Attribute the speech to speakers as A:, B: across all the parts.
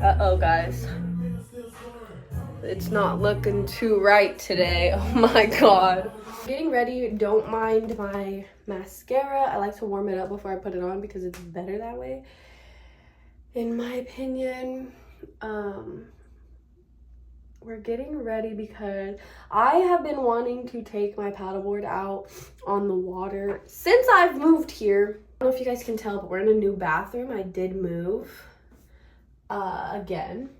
A: Uh-oh, guys. It's not looking too right today. Oh my god. Getting ready. Don't mind my mascara. I like to warm it up before I put it on because it's better that way, in my opinion. We're getting ready because I have been wanting to take my paddleboard out on the water since I've moved here. I don't know if you guys can tell, but we're in a new bathroom. I did move again.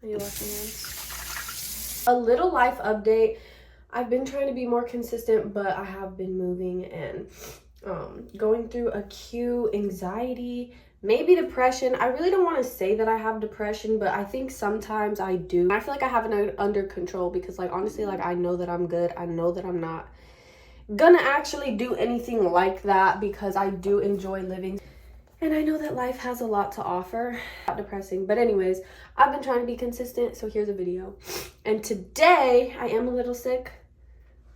A: Are you washing hands? A little life update. I've been trying to be more consistent, but I have been moving and going through acute anxiety, maybe depression. I really don't want to say that I have depression, but I think sometimes I do. I feel like I have it under control because, like, honestly, like, I know that I'm good. I know that I'm not gonna actually do anything like that because I do enjoy living. And I know that life has a lot to offer. Not depressing. But anyways, I've been trying to be consistent, so here's a video. And today, I am a little sick.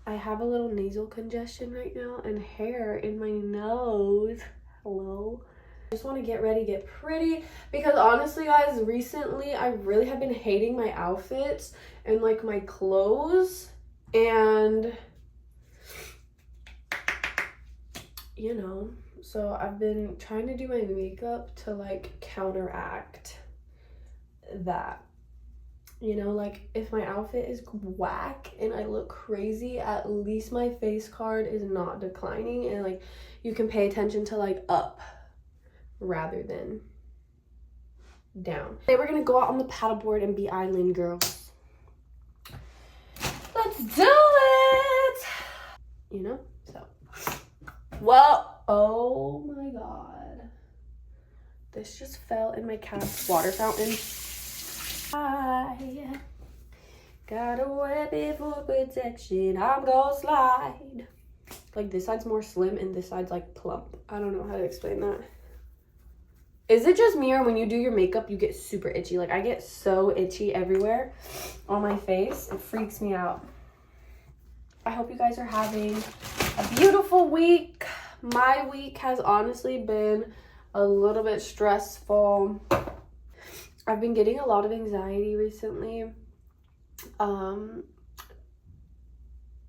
A: I have a little nasal congestion right now and hair in my nose. Hello. I just want to get ready, get pretty. Because honestly, guys, recently, I really have been hating my outfits and, like, my clothes. And, you know, so I've been trying to do my makeup to, like, counteract that. You know, like, if my outfit is whack and I look crazy, at least my face card is not declining, and, like, you can pay attention to, like, up rather than down. Today we're gonna go out on the paddleboard and be island girls. Let's do it! You know? So, well, oh my god. This just fell in my cat's water fountain. I got a weapon for protection. I'm gonna slide. Like, this side's more slim and this side's like plump. I don't know how to explain that. Is it just me, or when you do your makeup you get super itchy? Like, I get so itchy everywhere on my face. It freaks me out. I hope you guys are having a beautiful week. My week has honestly been a little bit stressful. I've been getting a lot of anxiety recently.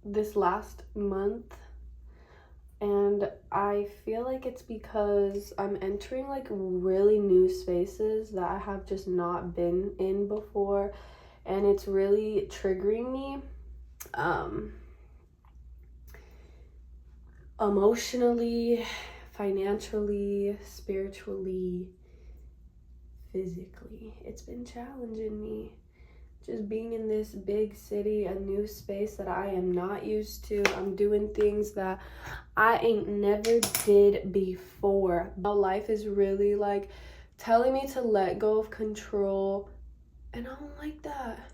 A: This last month. And I feel like it's because I'm entering, like, really new spaces that I have just not been in before. And it's really triggering me. Emotionally, financially, spiritually, physically. It's been challenging me. Just being in this big city, a new space that I am not used to. I'm doing things that I ain't never did before. My life is really, like, telling me to let go of control, and I don't like that.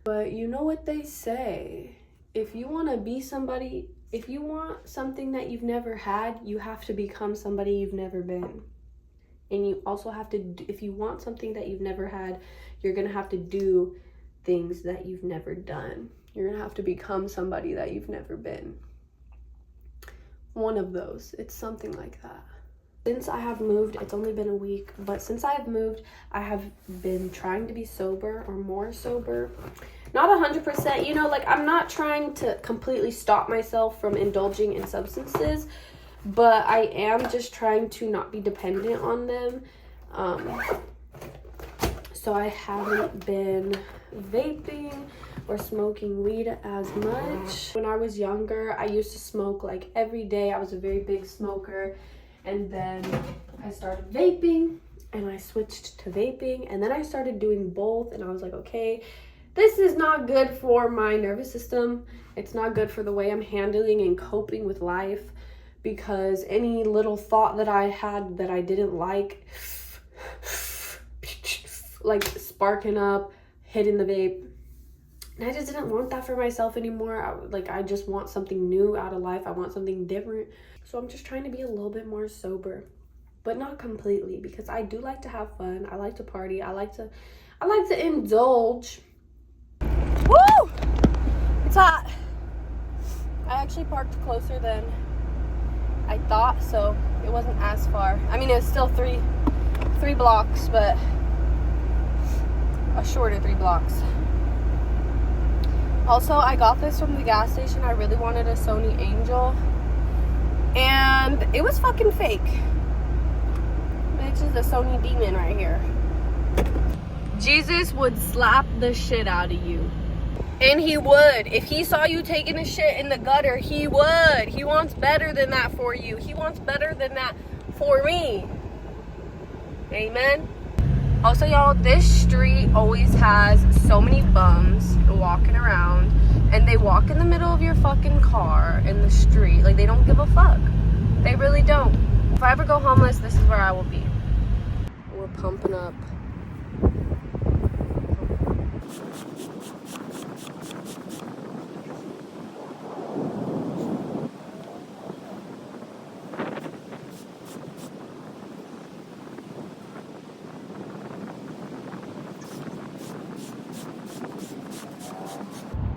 A: But you know what they say, if you want to be somebody, if you want something that you've never had, you have to become somebody you've never been. And you also have to, if you want something that you've never had, you're going to have to do things that you've never done. You're going to have to become somebody that you've never been. One of those. It's something like that. Since I have moved, it's only been a week, but since I have moved, I have been trying to be sober, or more sober. Not 100%, you know, like, I'm not trying to completely stop myself from indulging in substances, but I am just trying to not be dependent on them. So I haven't been vaping or smoking weed as much. When I was younger, I used to smoke, like, every day. I was a very big smoker. And then I started vaping, and I switched to vaping, and then I started doing both, and I was like, okay, this is not good for my nervous system. It's not good for the way I'm handling and coping with life, because any little thought that I had that I didn't like sparking up, hitting the vape. And I just didn't want that for myself anymore. I just want something new out of life. I want something different. So I'm just trying to be a little bit more sober, but not completely, because I do like to have fun. I like to party. I like to indulge. Woo! It's hot. I actually parked closer than I thought, so it wasn't as far. I mean, it was still three blocks, but a shorter 3 blocks. Also, I got this from the gas station. I really wanted a Sony Angel, and it was fucking fake. Bitch is the Sony Demon right here. Jesus would slap the shit out of you. And he would. If he saw you taking a shit in the gutter, he would. He wants better than that for you. He wants better than that for me. Amen. Also, y'all, this street always has so many bums walking around, and they walk in the middle of your fucking car in the street. Like, they don't give a fuck. They really don't. If I ever go homeless, this is where I will be. We're pumping up.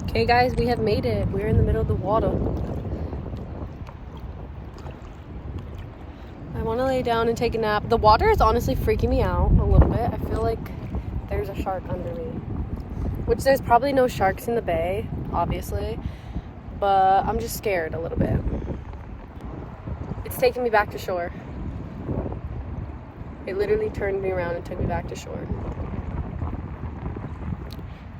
A: Okay guys, we have made it. We're in the middle of the water. I want to lay down and take a nap. The water is honestly freaking me out a little bit. I feel like there's a shark under me. Which there's probably no sharks in the bay, obviously. But I'm just scared a little bit. It's taking me back to shore. It literally turned me around and took me back to shore.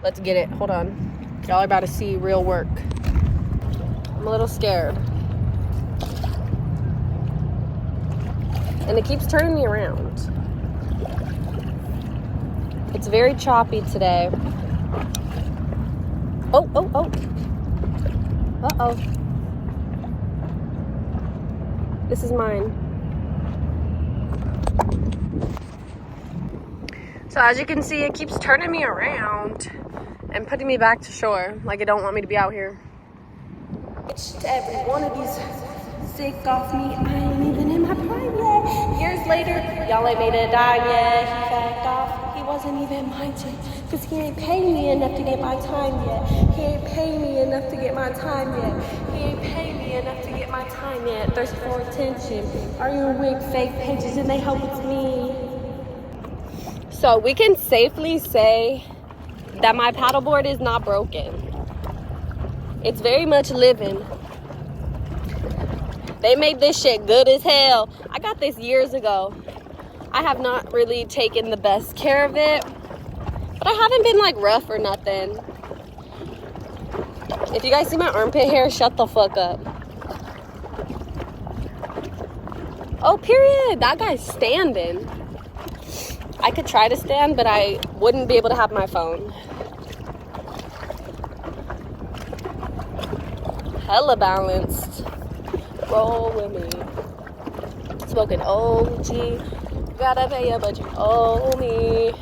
A: Let's get it. Hold on. Y'all are about to see real work. I'm a little scared. And it keeps turning me around. It's very choppy today. Oh, oh, oh. Uh-oh. This is mine. So as you can see, it keeps turning me around and putting me back to shore. Like it don't want me to be out here. Every one of these sick off me. I ain't even in my prime yet. Years later, y'all ain't made a dime yet. He backed off. He wasn't even mine yet. Cause he ain't paid me enough to get my time yet. He ain't paid me enough to get my time yet. He ain't paid me enough to get my time yet. Thirst for attention. Are you weak fake pages and they hope it's me? So we can safely say that my paddleboard is not broken. It's very much living. They made this shit good as hell. I got this years ago. I have not really taken the best care of it, but I haven't been like rough or nothing. If you guys see my armpit hair, shut the fuck up. Oh, period. That guy's standing. I could try to stand, but I wouldn't be able to have my phone. Hella balanced. Roll with me. Smoking OG. Gotta pay you, but you owe me.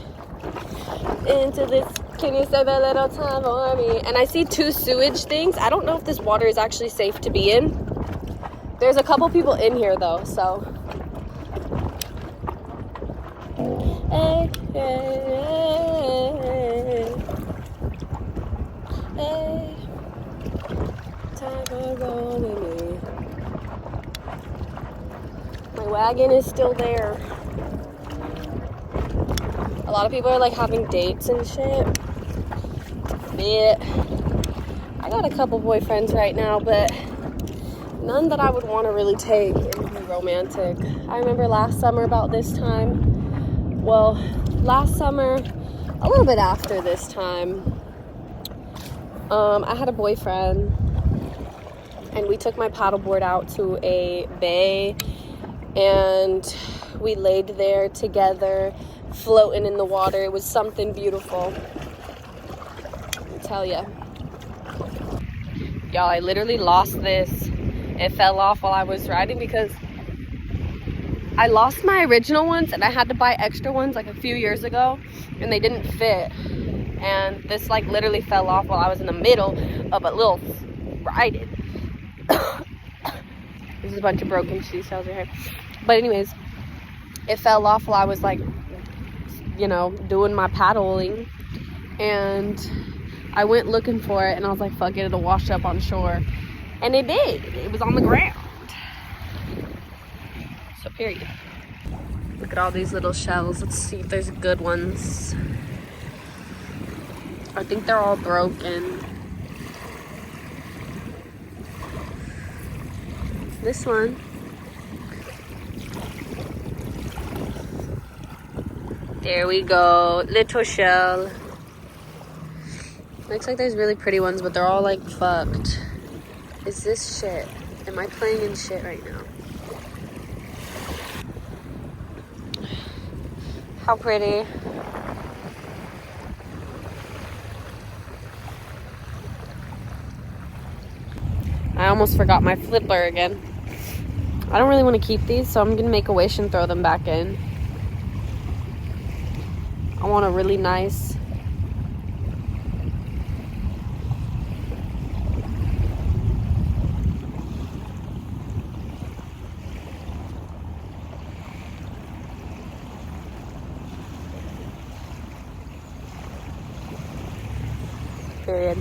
A: Into this, can you save a little time for me? And I see 2 sewage things. I don't know if this water is actually safe to be in. There's a couple people in here though, so. Hey, hey, hey, hey. Time for roll with me. My wagon is still there. A lot of people are like having dates and shit. But I got a couple boyfriends right now, but none that I would want to really take and be romantic. I remember last summer about this time. Well, last summer, a little bit after this time, I had a boyfriend, and we took my paddleboard out to a bay, and we laid there together, floating in the water. It was something beautiful. I tell ya. Y'all, I literally lost this. It fell off while I was riding because I lost my original ones and I had to buy extra ones like a few years ago and they didn't fit. And this like literally fell off while I was in the middle of a little riding. There's a bunch of broken seashells right here. But anyways, it fell off while I was like, you know, doing my paddling. And I went looking for it and I was like, fuck it, it'll wash up on shore. And it did. It was on the ground. So period. Look at all these little shells. Let's see if there's good ones. I think they're all broken. This one. There we go. Little shell. Looks like there's really pretty ones, but they're all like fucked. Is this shit? Am I playing in shit right now? How pretty. I almost forgot my flipper again. I don't really want to keep these, so I'm gonna make a wish and throw them back in. I want a really nice period.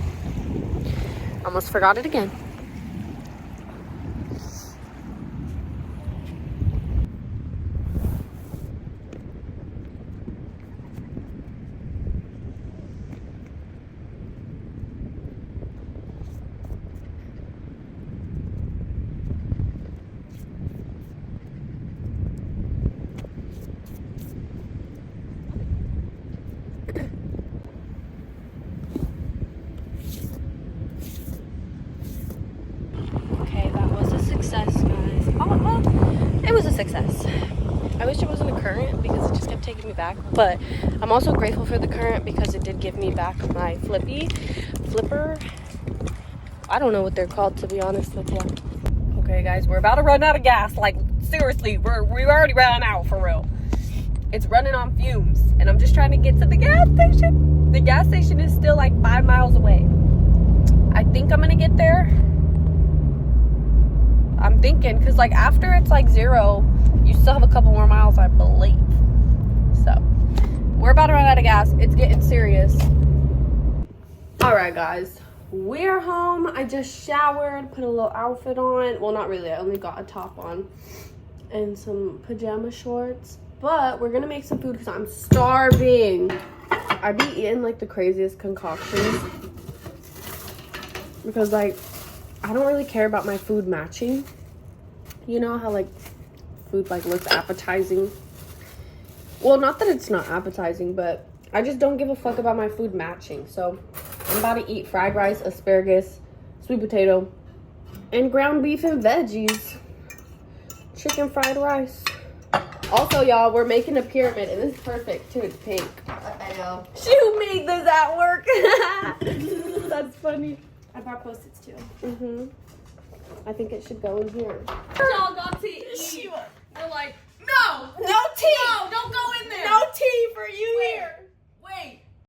A: Almost forgot it again. It was a success. I wish it wasn't a current because it just kept taking me back, but I'm also grateful for the current because it did give me back my flipper. I don't know what they're called, to be honest with you. Okay guys, we're about to run out of gas. Like seriously, we already ran out for real. It's running on fumes and I'm just trying to get to the gas station. The gas station is still like 5 miles away. I think I'm gonna get there. I'm thinking, because like after it's like 0, you still have a couple more miles, I believe. So we're about to run out of gas. It's getting serious. All right guys, we're home. I just showered, put a little outfit on. Well, not really, I only got a top on and some pajama shorts, but we're gonna make some food because I'm starving. I be eating like the craziest concoctions because like I don't really care about my food matching. You know how like food like looks appetizing? Well, not that it's not appetizing, but I just don't give a fuck about my food matching. So I'm about to eat fried rice, asparagus, sweet potato, and ground beef and veggies. Chicken fried rice. Also, y'all, we're making a pyramid, and this is perfect too. It's pink.
B: I know.
A: Who made this at work? That's funny.
B: I brought Post-its too.
A: I think it should go in here.
B: Y'all got to eat. You're like,
A: No tea.
B: no, don't go in there.
A: No tea for you here.